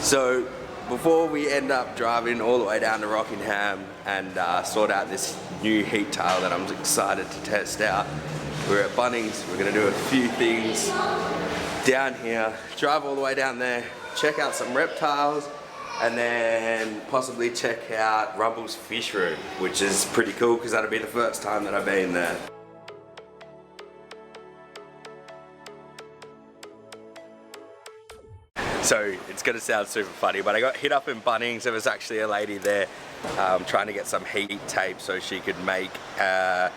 So before we end up driving all the way down to Rockingham and sort out this new heat tile that I'm excited to test out, we're at Bunnings. We're gonna do a few things down here, drive all the way down there, check out some reptiles, and then possibly check out Rumball's fish room, which is pretty cool because that'll be the first time that I've been there. So it's gonna sound super funny, but I got hit up in Bunnings. There was actually a lady there trying to get some heat tape so she could make a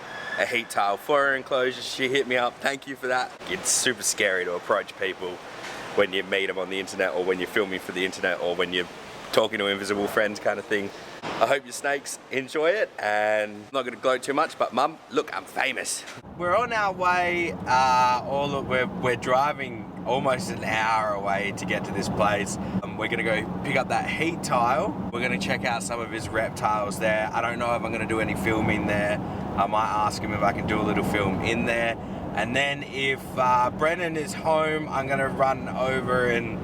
heat tile for her enclosure. She hit me up, thank you for that. It's super scary to approach people when you meet them on the internet, or when you're filming for the internet, or when you're talking to invisible friends kind of thing. I hope your snakes enjoy it, and I'm not gonna gloat too much, but Mum, look, I'm famous. We're on our way, we're driving almost an hour away to get to this place. We're gonna go pick up that heat tile. We're gonna check out some of his reptiles there. I don't know if I'm gonna do any filming there. I might ask him if I can do a little film in there. And then if Brendan is home, I'm gonna run over and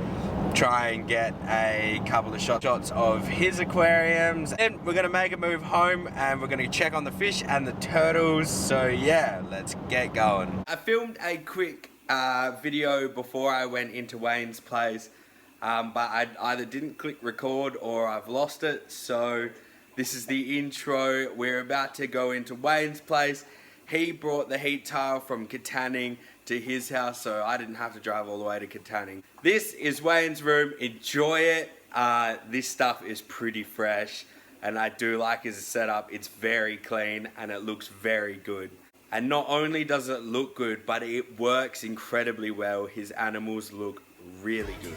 try and get a couple of shots of his aquariums. And we're gonna make a move home and we're gonna check on the fish and the turtles. So yeah, let's get going. I filmed a quick video before I went into Wayne's place, but I either didn't click record or I've lost it. So this is the intro. We're about to go into Wayne's place. He brought the heat tile from Katanning to his house, so I didn't have to drive all the way to Katanning. This is Wayne's room. Enjoy it. This stuff is pretty fresh, and I do like his setup. It's very clean and it looks very good. And not only does it look good, but it works incredibly well. His animals look really good.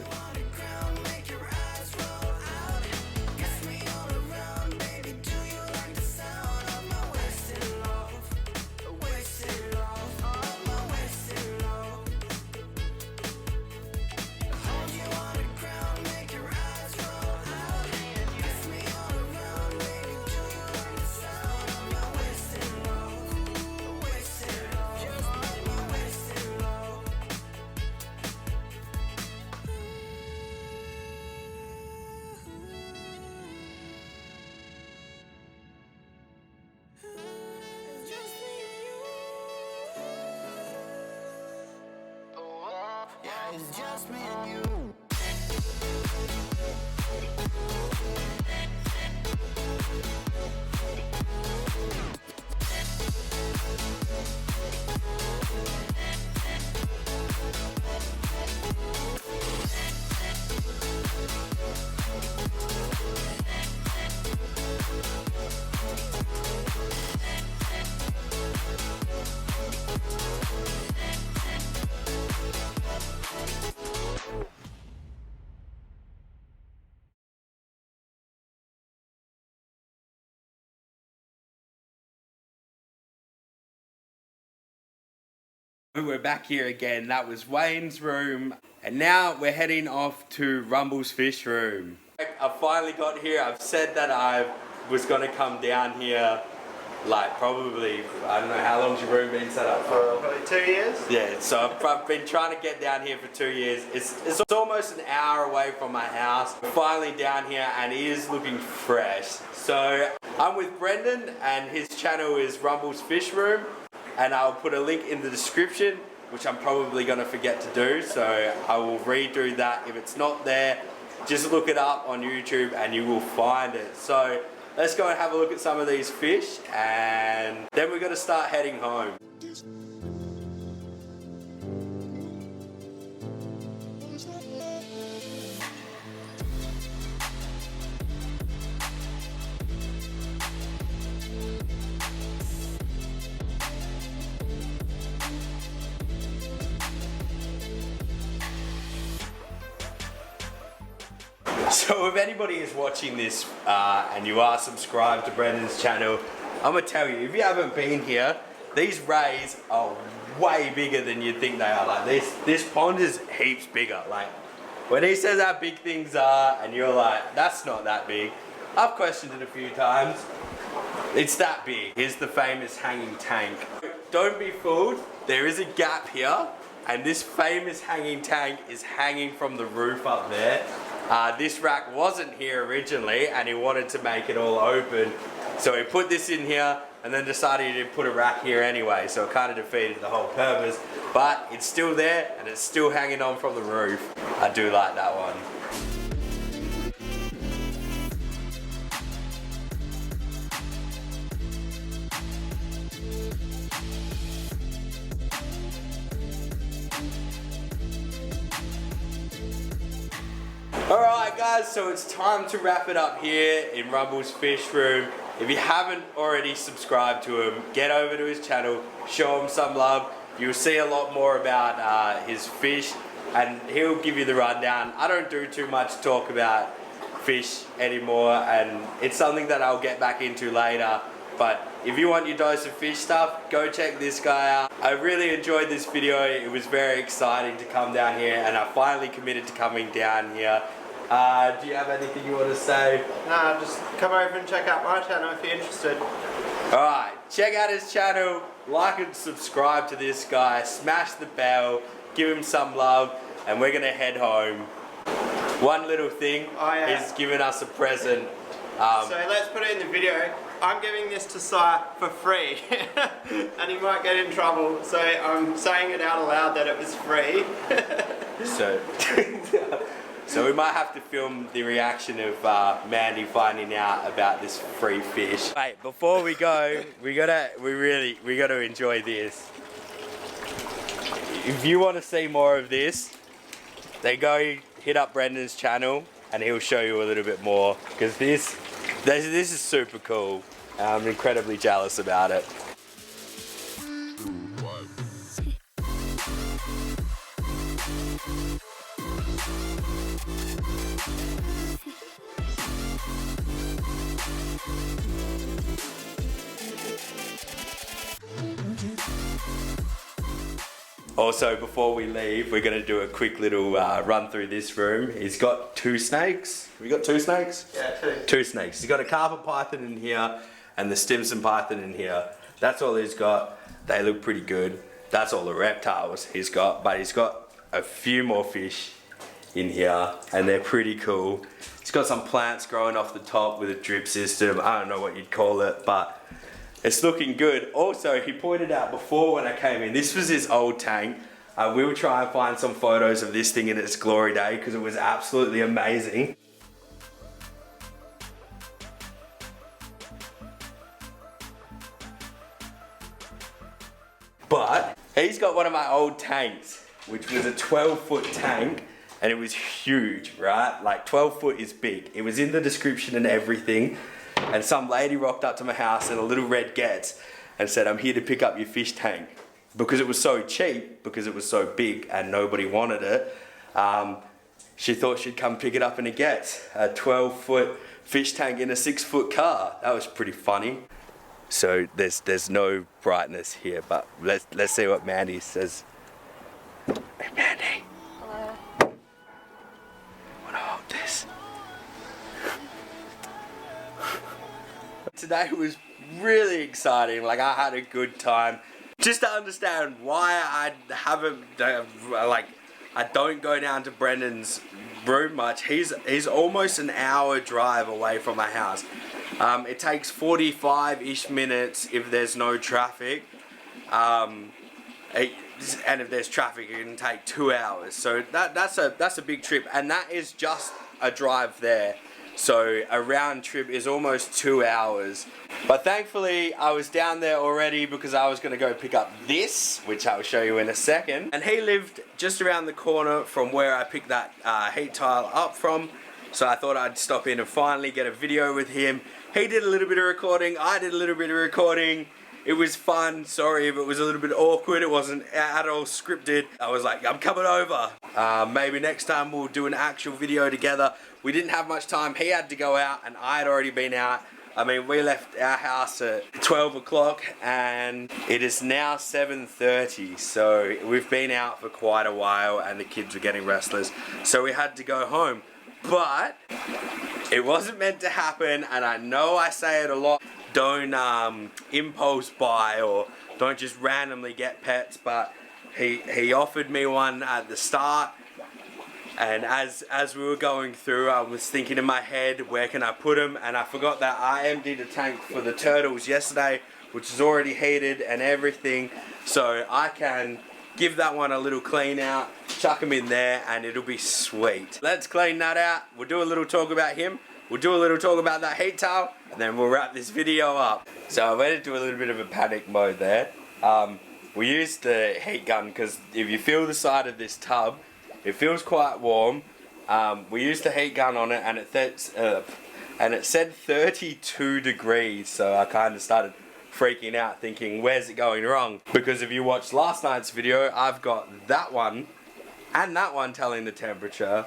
It's just me and you. We're back here again. That was Wayne's room, and now we're heading off to Rumball's fish room. I finally got here. I've said that I was going to come down here, like probably, I don't know, how long's your room been set up for? Probably 2 years. Yeah, so I've been trying to get down here for 2 years. It's almost an hour away from my house. We're finally down here and it is looking fresh. So I'm with Brendan and his channel is Rumball's Fish Room. And I'll put a link in the description, which I'm probably going to forget to do, so I will redo that. If it's not there, just look it up on YouTube and you will find it. So let's go and have a look at some of these fish, and then we're going to start heading home. So if anybody is watching this and you are subscribed to Brendan's channel, I'm gonna tell you, if you haven't been here, these rays are way bigger than you'd think they are. Like this pond is heaps bigger. Like when he says how big things are and you're like, that's not that big. I've questioned it a few times. It's that big. Here's the famous hanging tank. Don't be fooled, there is a gap here and this famous hanging tank is hanging from the roof up there. This rack wasn't here originally and he wanted to make it all open. So he put this in here and then decided to put a rack here anyway. So it kind of defeated the whole purpose. But it's still there and it's still hanging on from the roof. I do like that one. Alright guys, so it's time to wrap it up here in Rumball's fish room. If you haven't already subscribed to him, get over to his channel, show him some love. You'll see a lot more about his fish and he'll give you the rundown. I don't do too much talk about fish anymore and it's something that I'll get back into later. But if you want your dose of fish stuff, go check this guy out. I really enjoyed this video. It was very exciting to come down here and I finally committed to coming down here. Do you have anything you want to say? No, just come over and check out my channel if you're interested. Alright, check out his channel, like and subscribe to this guy, smash the bell, give him some love, and we're going to head home. One little thing, he's giving us a present. So let's put it in the video. I'm giving this to Sai for free and he might get in trouble, so I'm saying it out loud that it was free. So we might have to film the reaction of Mandy finding out about this free fish. Wait, before we go, we gotta enjoy this. If you want to see more of this, then go hit up Brendan's channel and he'll show you a little bit more because this is super cool. I'm incredibly jealous about it. Also, before we leave, we're going to do a quick little run through this room. He's got 2 snakes. We got 2 snakes? Yeah, 2. 2 snakes. He's got a carpet python in here and the Stimson python in here. That's all he's got. They look pretty good. That's all the reptiles he's got, but he's got a few more fish in here and they're pretty cool. He's got some plants growing off the top with a drip system. I don't know what you'd call it, but it's looking good. Also, he pointed out before when I came in, this was his old tank. We will try and find some photos of this thing in its glory day because it was absolutely amazing. But he's got one of my old tanks, which was a 12-foot tank, and it was huge, right? Like 12 foot is big. It was in the description and everything. And some lady rocked up to my house in a little red Getz and said, I'm here to pick up your fish tank. Because it was so cheap, because it was so big and nobody wanted it, she thought she'd come pick it up in a Getz. A 12-foot fish tank in a 6-foot car. That was pretty funny. So there's no brightness here, but let's see what Mandy says. Hey Mandy. Hello. Wanna hold this? Today was really exciting. Like I had a good time. Just to understand why I don't go down to Berndans room much. He's almost an hour drive away from my house. It takes 45-ish minutes if there's no traffic. And if there's traffic, it can take 2 hours. So that's a big trip, and that is just a drive there. So a round trip is almost 2 hours. But thankfully I was down there already because I was going to go pick up this, which I'll show you in a second. And he lived just around the corner from where I picked that heat tile up from. So I thought I'd stop in and finally get a video with him. He did a little bit of recording, I did a little bit of recording. It was fun. Sorry if it was a little bit awkward. It wasn't at all scripted. I was like, I'm coming over. Maybe next time we'll do an actual video together. We didn't have much time. He had to go out and I had already been out. I mean, we left our house at 12 o'clock and it is now 7:30. So we've been out for quite a while and the kids were getting restless. So we had to go home. But it wasn't meant to happen, and I know I say it a lot. Don't impulse buy or don't just randomly get pets, but he offered me one at the start And as we were going through, I was thinking in my head, where can I put them? And I forgot that I emptied a tank for the turtles yesterday, which is already heated and everything. So I can give that one a little clean out, chuck him in there, and it'll be sweet. Let's clean that out. We'll do a little talk about him. We'll do a little talk about that heat towel, and then we'll wrap this video up. So I went into a little bit of a panic mode there. We used the heat gun because if you feel the side of this tub, it feels quite warm. We used the heat gun on it, and it said 32 degrees. So I kind of started freaking out, thinking, where's it going wrong? Because if you watched last night's video, I've got that one and that one telling the temperature,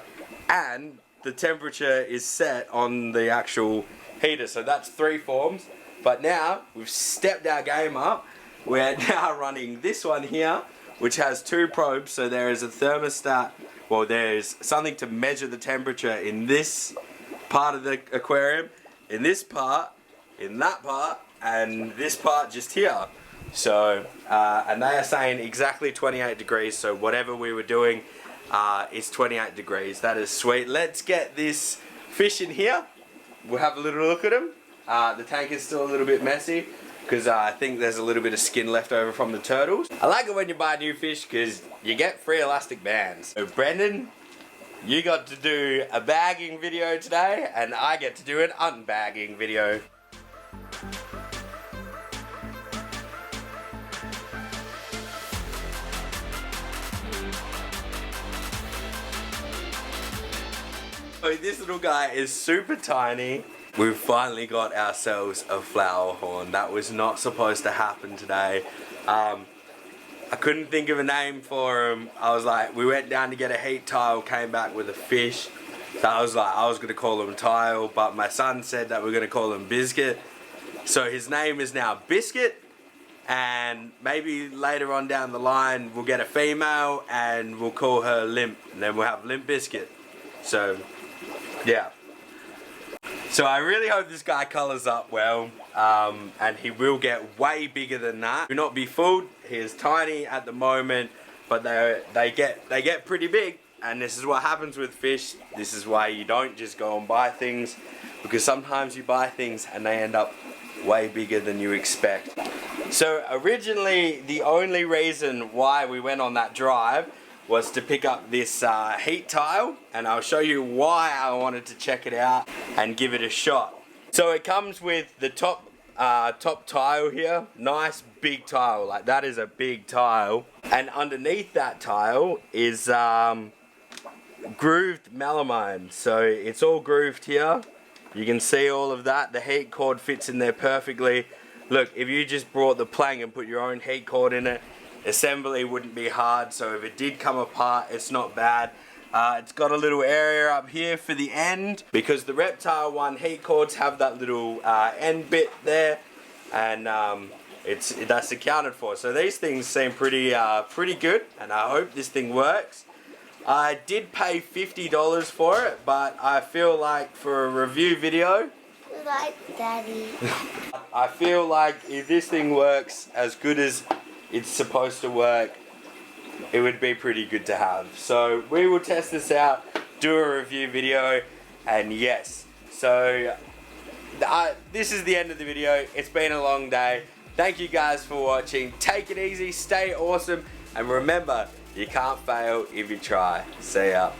and the temperature is set on the actual heater. So that's 3 forms. But now we've stepped our game up. We're now running this one here, which has 2 probes. So there is a thermostat. Well, there's something to measure the temperature in this part of the aquarium, in this part, in that part, and this part just here. So, and they are saying exactly 28 degrees. So whatever we were doing is 28 degrees. That is sweet. Let's get this fish in here. We'll have a little look at him. The tank is still a little bit messy, because I think there's a little bit of skin left over from the turtles. I like it when you buy new fish because you get free elastic bands. So Brendan, you got to do a bagging video today, and I get to do an unbagging video. So this little guy is super tiny. We've finally got ourselves a flower horn. That was not supposed to happen today. I couldn't think of a name for him. I was like, we went down to get a heat tile, came back with a fish. So I was like, I was gonna call him Tile, but my son said that we're gonna call him Biscuit. So his name is now Biscuit, and maybe later on down the line we'll get a female and we'll call her Limp, and then we'll have Limp Biscuit. So, yeah. So I really hope this guy colours up well, and he will get way bigger than that. Do not be fooled, he is tiny at the moment, but they get pretty big, and this is what happens with fish. This is why you don't just go and buy things, because sometimes you buy things and they end up way bigger than you expect. So originally, the only reason why we went on that drive was to pick up this heat tile, and I'll show you why I wanted to check it out and give it a shot. So it comes with the top tile here, nice big tile, like that is a big tile, and underneath that tile is grooved melamine. So it's all grooved here. You can see all of that. The heat cord fits in there perfectly. Look, if you just brought the plank and put your own heat cord in it, assembly wouldn't be hard, so if it did come apart, it's not bad. It's got a little area up here for the end, because the Reptile one heat cords have that little end bit there, and that's accounted for. So these things seem pretty good, and I hope this thing works. I did pay $50 for it, but I feel like for a review video, like Daddy. I feel like if this thing works as good as it's supposed to work, it would be pretty good to have. So we will test this out, do a review video, and yes. So this is the end of the video. It's been a long day. Thank you guys for watching. Take it easy, stay awesome, and remember, you can't fail if you try. See ya.